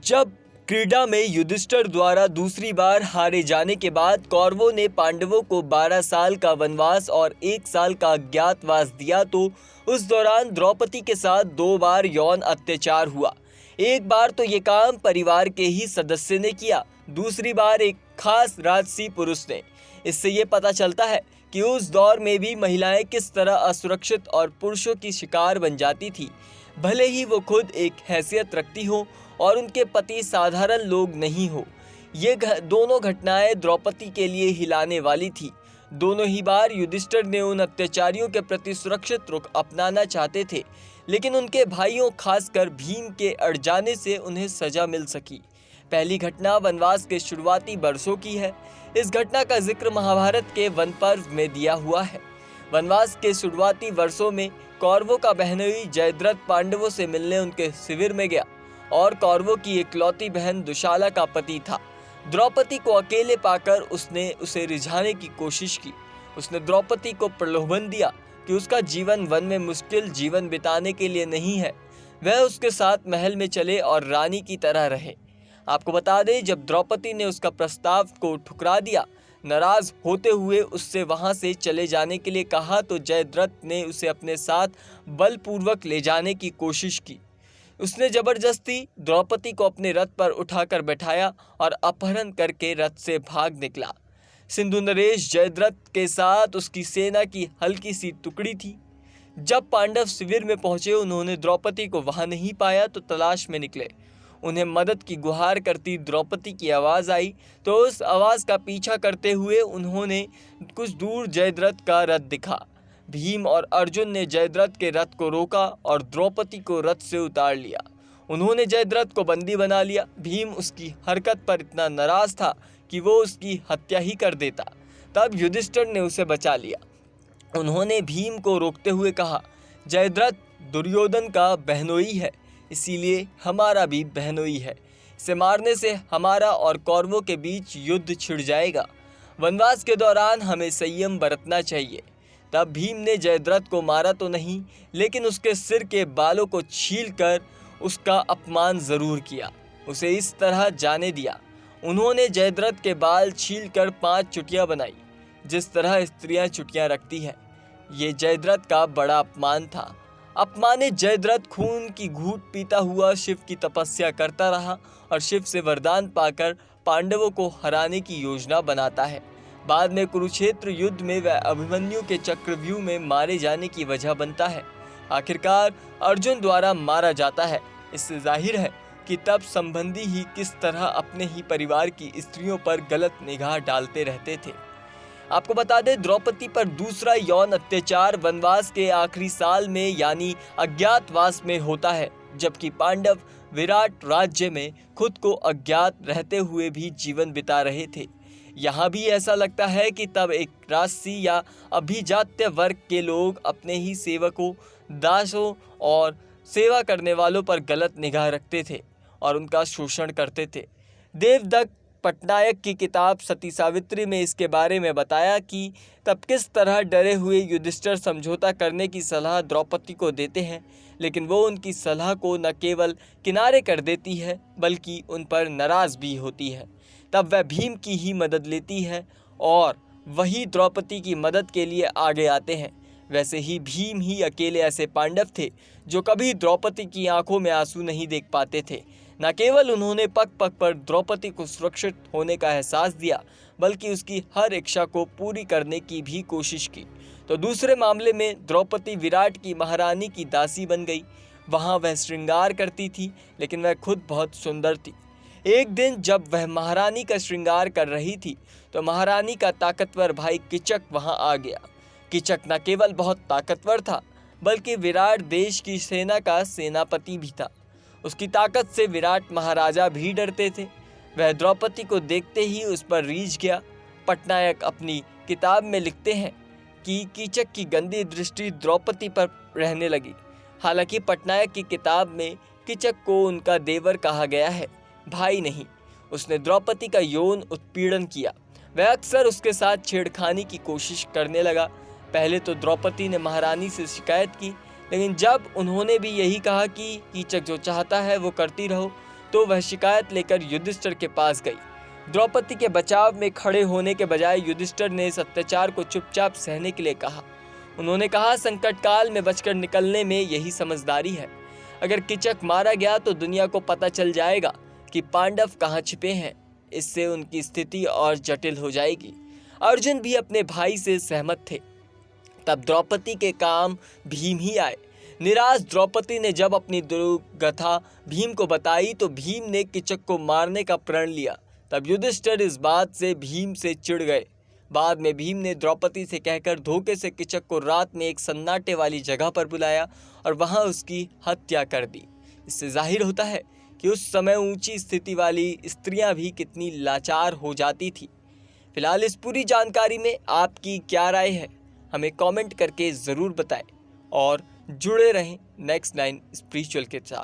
जब क्रीडा में युधिष्ठिर द्वारा दूसरी बार हारे जाने के बाद कौरवों ने पांडवों को 12 साल का वनवास और 1 साल का अज्ञातवास दिया तो उस दौरान द्रौपदी के साथ 2 बार यौन अत्याचार हुआ। एक बार तो ये काम परिवार के ही सदस्य ने किया, दूसरी बार एक खास राजसी पुरुष ने। इससे ये पता चलता है कि उस दौर में भी महिलाएं किस तरह असुरक्षित और पुरुषों की शिकार बन जाती थी, भले ही वो खुद एक हैसियत रखती हो और उनके पति साधारण लोग नहीं हो। ये दोनों घटनाएं द्रौपदी के लिए हिलाने वाली थी। दोनों ही बार युधिष्ठिर ने उन अत्याचारियों के प्रति सुरक्षित रुख अपनाना चाहते थे, लेकिन उनके भाइयों खासकर भीम के अड़ जाने से उन्हें सजा मिल सकी। पहली घटना वनवास के शुरुआती वर्षों की है। इस घटना का जिक्र महाभारत के वन पर्व में दिया हुआ है। वनवास के शुरुआती वर्षों में कौरवों का बहनोई जयद्रथ पांडवों से मिलने उनके शिविर में गया और कौरवों की इकलौती बहन दुशाला का पति था। द्रौपदी को अकेले पाकर उसने उसे रिझाने की कोशिश की। उसने द्रौपदी को प्रलोभन दिया कि उसका जीवन वन में मुश्किल जीवन बिताने के लिए नहीं है, वह उसके साथ महल में चले और रानी की तरह रहे। आपको बता दें, जब द्रौपदी ने उसका प्रस्ताव को ठुकरा दिया, नाराज होते हुए उससे वहां से चले जाने के लिए कहा, तो जयद्रथ ने उसे अपने साथ बलपूर्वक ले जाने की कोशिश की। उसने जबरदस्ती द्रौपदी को अपने रथ पर उठाकर बैठाया और अपहरण करके रथ से भाग निकला। सिंधु नरेश जयद्रथ के साथ उसकी सेना की हल्की सी टुकड़ी थी। जब पांडव शिविर में पहुंचे, उन्होंने द्रौपदी को वहां नहीं पाया तो तलाश में निकले। उन्हें मदद की गुहार करती द्रौपदी की आवाज आई, तो उस आवाज का पीछा करते हुए उन्होंने कुछ दूर जयद्रथ का रथ दिखा। भीम और अर्जुन ने जयद्रथ के रथ को रोका और द्रौपदी को रथ से उतार लिया। उन्होंने जयद्रथ को बंदी बना लिया। भीम उसकी हरकत पर इतना नाराज था कि वो उसकी हत्या ही कर देता। तब युधिष्ठिर ने उसे बचा लिया। उन्होंने भीम को रोकते हुए कहा, जयद्रथ दुर्योधन का बहनोई है, इसीलिए हमारा भी बहनोई है। इसे मारने से हमारा और कौरवों के बीच युद्ध छिड़ जाएगा। वनवास के दौरान हमें संयम बरतना चाहिए। तब भीम ने जयद्रथ को मारा तो नहीं, लेकिन उसके सिर के बालों को छीलकर उसका अपमान जरूर किया, उसे इस तरह जाने दिया। उन्होंने जयद्रथ के बाल छीलकर 5 चुटियां बनाई, जिस तरह स्त्रियां चुटियां रखती हैं। ये जयद्रथ का बड़ा अपमान था। अपमानित जयद्रथ खून की घूंट पीता हुआ शिव की तपस्या करता रहा और शिव से वरदान पाकर पांडवों को हराने की योजना बनाता है। बाद में कुरुक्षेत्र युद्ध में वह अभिमन्यु के चक्रव्यूह में मारे जाने की वजह बनता है। आखिरकार अर्जुन द्वारा मारा जाता है। इससे जाहिर है कि तब संबंधी ही किस तरह अपने ही परिवार की स्त्रियों पर गलत निगाह डालते रहते थे। आपको बता दें, द्रौपदी पर दूसरा यौन अत्याचार वनवास के आखिरी साल में यानी अज्ञातवास में होता है, जबकि पांडव विराट राज्य में खुद को अज्ञात रहते हुए भी जीवन बिता रहे थे। यहाँ भी ऐसा लगता है कि तब एक राजसी या अभिजात्य वर्ग के लोग अपने ही सेवकों, दासों और सेवा करने वालों पर गलत निगाह रखते थे और उनका शोषण करते थे। देवदत्त पटनायक की किताब सती सावित्री में इसके बारे में बताया कि तब किस तरह डरे हुए युधिष्ठिर समझौता करने की सलाह द्रौपदी को देते हैं, लेकिन वो उनकी सलाह को न केवल किनारे कर देती है बल्कि उन पर नाराज भी होती है। तब वह भीम की ही मदद लेती है और वही द्रौपदी की मदद के लिए आगे आते हैं। वैसे ही भीम ही अकेले ऐसे पांडव थे जो कभी द्रौपदी की आंखों में आंसू नहीं देख पाते थे। न केवल उन्होंने पग पग पर द्रौपदी को सुरक्षित होने का एहसास दिया, बल्कि उसकी हर इच्छा को पूरी करने की भी कोशिश की। तो दूसरे मामले में द्रौपदी विराट की महारानी की दासी बन गई। वहाँ वह श्रृंगार करती थी, लेकिन वह खुद बहुत सुंदर थी। एक दिन जब वह महारानी का श्रृंगार कर रही थी, तो महारानी का ताकतवर भाई किचक वहाँ आ गया। किचक न केवल बहुत ताकतवर था, बल्कि विराट देश की सेना का सेनापति भी था। उसकी ताकत से विराट महाराजा भी डरते थे। वह द्रौपदी को देखते ही उस पर रीझ गया। पटनायक अपनी किताब में लिखते हैं कि कीचक की गंदी दृष्टि द्रौपदी पर रहने लगी। हालांकि पटनायक की किताब में कीचक को उनका देवर कहा गया है, भाई नहीं। उसने द्रौपदी का यौन उत्पीड़न किया। वह अक्सर उसके साथ छेड़खानी की कोशिश करने लगा। पहले तो द्रौपदी ने महारानी से शिकायत की, लेकिन जब उन्होंने भी यही कहा कि कीचक जो चाहता है वो करती रहो, तो वह शिकायत लेकर युधिष्ठिर के पास गई। द्रौपदी के बचाव में खड़े होने के बजाय युधिष्ठिर ने इस अत्याचार को चुपचाप सहने के लिए कहा। उन्होंने कहा, संकट काल में बचकर निकलने में यही समझदारी है। अगर किचक मारा गया तो दुनिया को पता चल जाएगा कि पांडव कहाँ छिपे हैं। इससे उनकी स्थिति और जटिल हो जाएगी। अर्जुन भी अपने भाई से सहमत थे। तब द्रौपदी के काम भीम ही आए। निराश द्रौपदी ने जब अपनी दुर्गथा भीम को बताई तो भीम ने किचक को मारने का प्रण लिया। तब युधिष्ठिर इस बात से भीम से चिढ़ गए। बाद में भीम ने द्रौपदी से कहकर धोखे से किचक को रात में एक सन्नाटे वाली जगह पर बुलाया और वहां उसकी हत्या कर दी। इससे जाहिर होता है कि उस समय ऊंची स्थिति वाली स्त्रियां भी कितनी लाचार हो जाती थी। फिलहाल इस पूरी जानकारी में आपकी क्या राय है, हमें कमेंट करके ज़रूर बताएं और जुड़े रहें नेक्स्ट 9 स्पिरिचुअल के साथ।